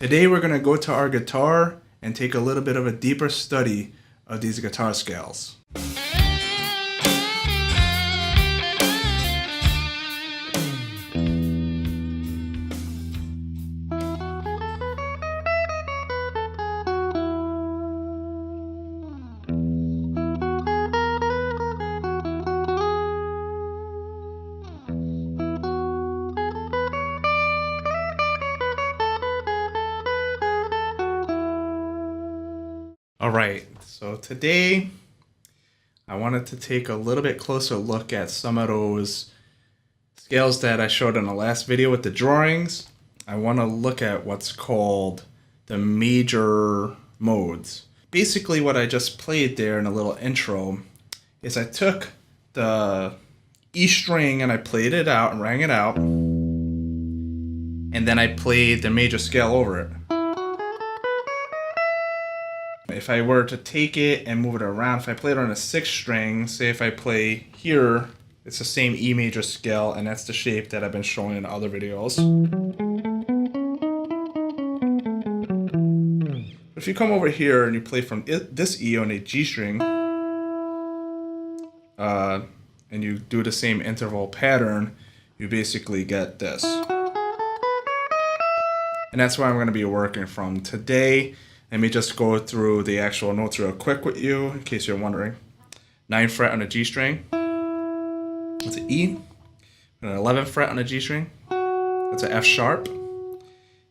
Today we're going to go to our guitar and take a little bit of a deeper study of these guitar scales. Alright, so today I wanted to take a little bit closer look at some of those scales that I showed in the last video with the drawings. I want to look at what's called the major modes. Basically what I just played there in a little intro is I took the E string and I played it out and rang it out, and then I played the major scale over it. If I were to take it and move it around, if I play it on a 6th string, say if I play here, it's the same E major scale, and that's the shape that I've been showing in other videos. But if you come over here and you play from this E on a G string, and you do the same interval pattern, you basically get this. And that's where I'm going to be working from today. Let me just go through the actual notes real quick with you, in case you're wondering. 9th fret on a G string. That's an E. And an 11th fret on a G string. That's an F sharp.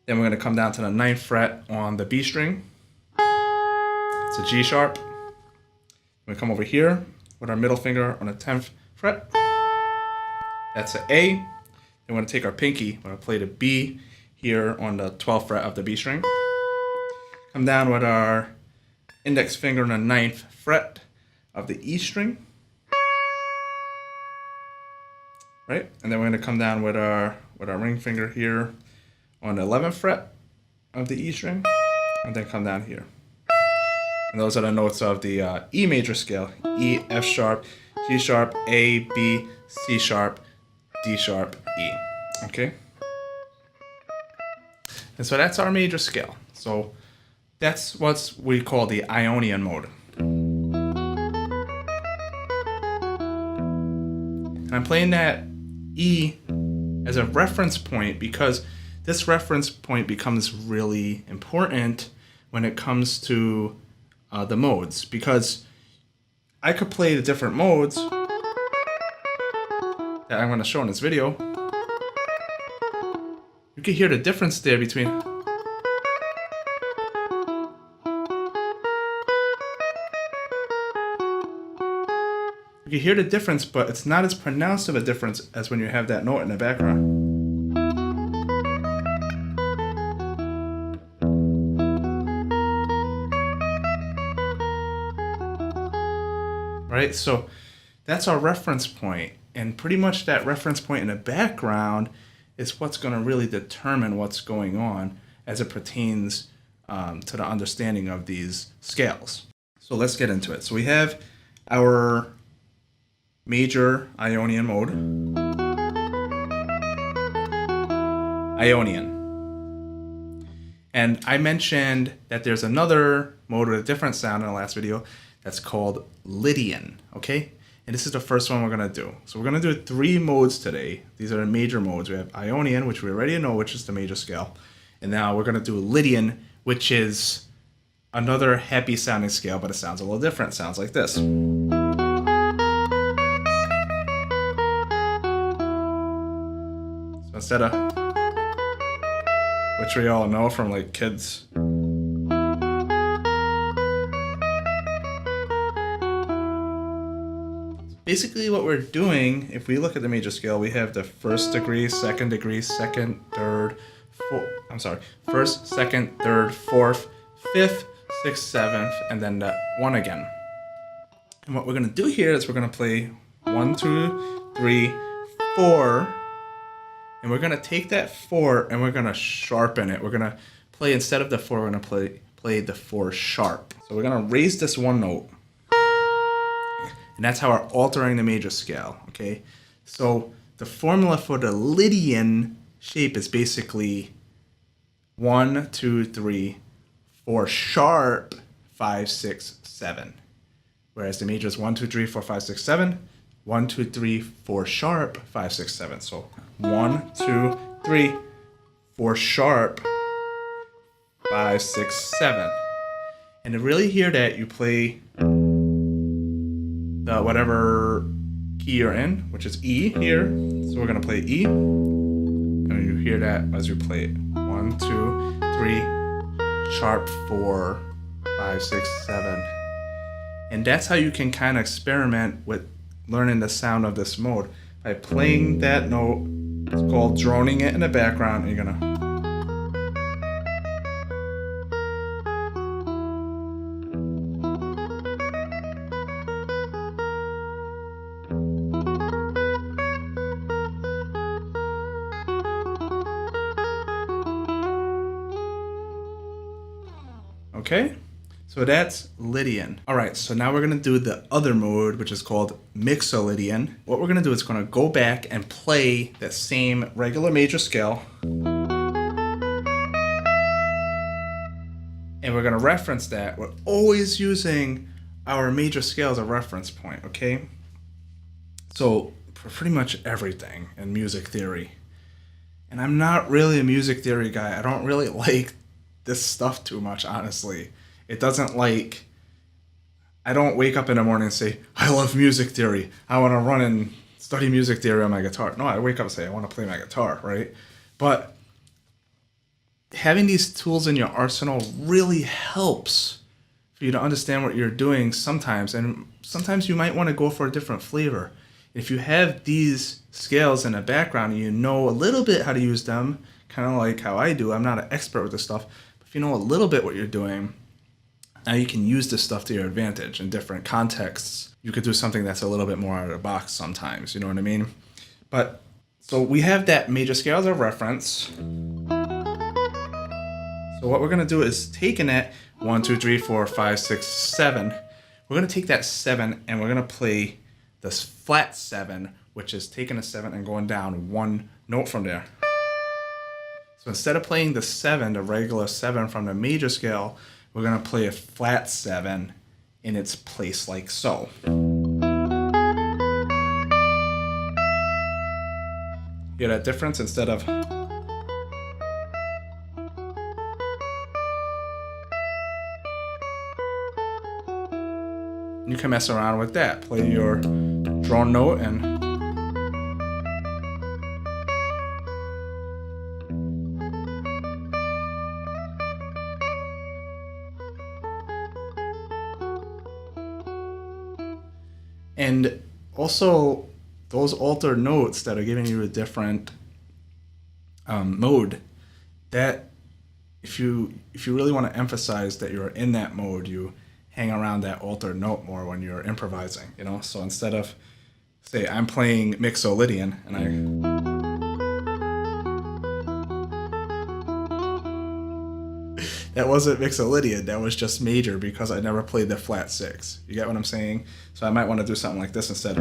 Then we're going to come down to the 9th fret on the B string. It's a G sharp. We come over here with our middle finger on the 10th fret. That's an A. Then we're going to take our pinky. We're going to play the B here on the 12th fret of the B string. Come down with our index finger on the 9th fret of the E string. Right? And then we're going to come down with our ring finger here on the 11th fret of the E string. And then come down here. And those are the notes of the E major scale. E, F sharp, G sharp, A, B, C sharp, D sharp, E. Okay? And so that's our major scale. So that's what we call the Ionian mode. And I'm playing that E as a reference point because this reference point becomes really important when it comes to the modes. Because I could play the different modes that I'm going to show in this video. You can hear the difference there between... You can hear the difference, but it's not as pronounced of a difference as when you have that note in the background. Right? So that's our reference point. And pretty much that reference point in the background is what's going to really determine what's going on as it pertains to the understanding of these scales. So let's get into it. So we have our major Ionian mode. Ionian. And I mentioned that there's another mode with a different sound in the last video that's called Lydian, okay? And this is the first one we're going to do. So we're going to do 3 modes today. These are the major modes. We have Ionian, which we already know, which is the major scale. And now we're going to do Lydian, which is another happy sounding scale, but it sounds a little different. It sounds like this. Instead of, which we all know from like kids. Basically what we're doing, if we look at the major scale, we have the 1st degree, 2nd degree, 2nd, 3rd, 1st, 2nd, 3rd, 4th, 5th, 6th, 7th, and then that 1 again. And what we're going to do here is we're going to play 1, 2, 3, 4. And we're going to take that 4 and we're going to sharpen it. We're going to play, instead of the 4, we're going to play the 4 sharp. So we're going to raise this one note. And that's how we're altering the major scale, okay? So the formula for the Lydian shape is basically 1, 2, 3, 4 sharp, 5, 6, 7. Whereas the major is 1, 2, 3, 4, 5, 6, 7. 1, 2, 3, 4 sharp, 5, 6, 7. So 1, 2, 3, 4 sharp, 5, 6, 7. And to really hear that, you play the whatever key you're in, which is E here. So we're gonna play E. And you hear that as you play it. 1, 2, 3, sharp, 4, 5, 6, 7. And that's how you can kind of experiment with learning the sound of this mode. By playing that note, it's called droning it in the background, and you're gonna. Okay, so that's Lydian. All right, so now we're gonna do the other mode, which is called Mixolydian. What we're gonna do is gonna go back and play that same regular major scale. And we're gonna reference that. We're always using our major scale as a reference point, okay? So for pretty much everything in music theory. And I'm not really a music theory guy. I don't really like this stuff too much, honestly. It doesn't like, I don't wake up in the morning and say, I love music theory. I want to run and study music theory on my guitar. No, I wake up and say, I want to play my guitar, right? But having these tools in your arsenal really helps for you to understand what you're doing sometimes. And sometimes you might want to go for a different flavor. If you have these scales in the background and you know a little bit how to use them, kind of like how I do, I'm not an expert with this stuff, but if you know a little bit what you're doing, now you can use this stuff to your advantage in different contexts. You could do something that's a little bit more out of the box sometimes, you know what I mean? But, so we have that major scale as a reference. So what we're gonna do is taking it 1, 2, 3, 4, 5, 6, 7. We're gonna take that 7 and we're gonna play this flat 7, which is taking a 7 and going down one note from there. So instead of playing the 7, the regular 7 from the major scale, we're gonna play a flat 7 in its place like so. Hear that difference? Instead of you can mess around with that. Play your drone note and also those altered notes that are giving you a different mode, that if you really want to emphasize that you're in that mode, you hang around that altered note more when you're improvising, you know? So instead of, say, I'm playing Mixolydian and that wasn't Mixolydian, that was just major because I never played the flat 6. You get what I'm saying? So I might want to do something like this instead.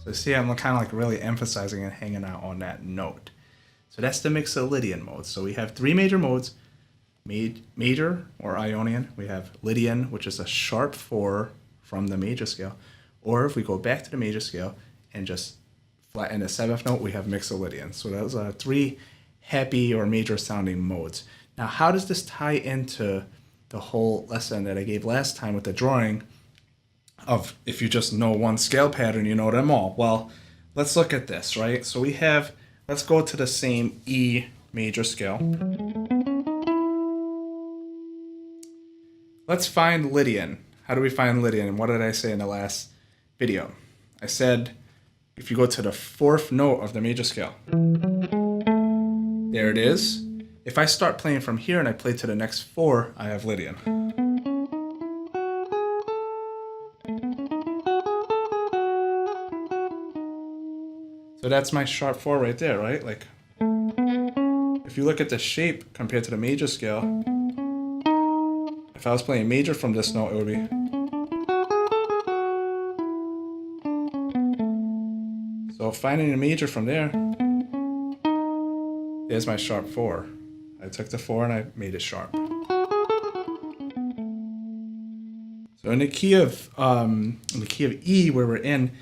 So see, I'm kind of like really emphasizing and hanging out on that note. So that's the Mixolydian mode. So we have 3 major modes, major or Ionian. We have Lydian, which is a sharp 4 from the major scale. Or if we go back to the major scale and just flatten the 7th note, we have Mixolydian. So those are 3 happy or major sounding modes. Now, how does this tie into the whole lesson that I gave last time with the drawing of if you just know one scale pattern, you know them all? Well, let's look at this, right? So we have, let's go to the same E major scale. Let's find Lydian. How do we find Lydian? And what did I say in the last video? I said, if you go to the 4th note of the major scale, there it is. If I start playing from here and I play to the next 4, I have Lydian. So that's my sharp 4 right there, right? Like, if you look at the shape compared to the major scale, if I was playing major from this note, it would be. So finding a major from there, there's my sharp 4. I took the 4 and I made it sharp. So in the key of E where we're in,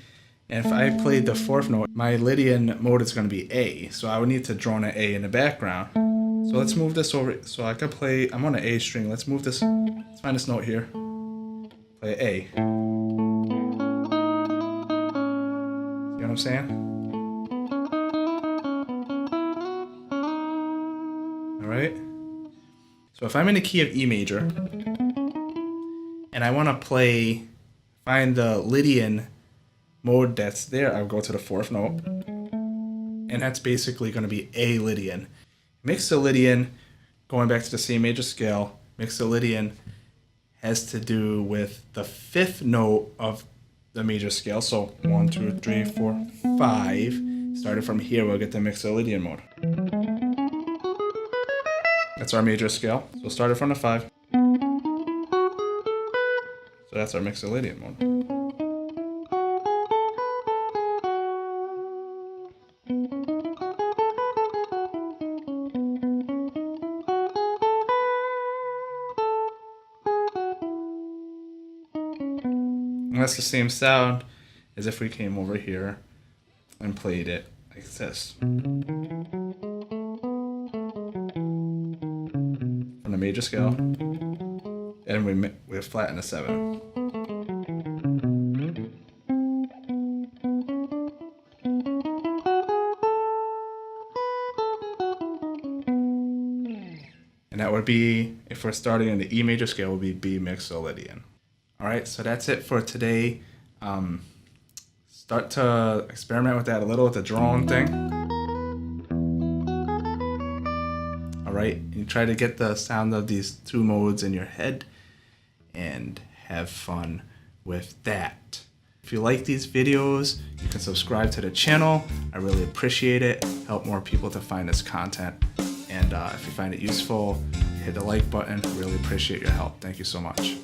and if I played the 4th note, my Lydian mode is going to be A. So I would need to drone an A in the background. So let's move this over. So I could play, I'm on an A string. Let's move this, let's find this note here. Play A. See what I'm saying? All right. So if I'm in the key of E major, and I want to find the Lydian mode that's there, I'll go to the 4th note. And that's basically going to be A Lydian. Mixolydian, going back to the C major scale, Mixolydian has to do with the 5th note of the major scale. So 1, 2, 3, 4, 5. Starting from here, we'll get the Mixolydian mode. That's our major scale. So started from the 5. So that's our Mixolydian mode. And that's the same sound as if we came over here and played it like this. From the major scale. And we flatten a 7. And that would be, if we're starting in the E major scale, would be B Mixolydian. All right, so that's it for today. Start to experiment with that a little with the drone thing. All right, you try to get the sound of these 2 modes in your head and have fun with that. If you like these videos, you can subscribe to the channel. I really appreciate it. Help more people to find this content. And if you find it useful, hit the like button. Really appreciate your help. Thank you so much.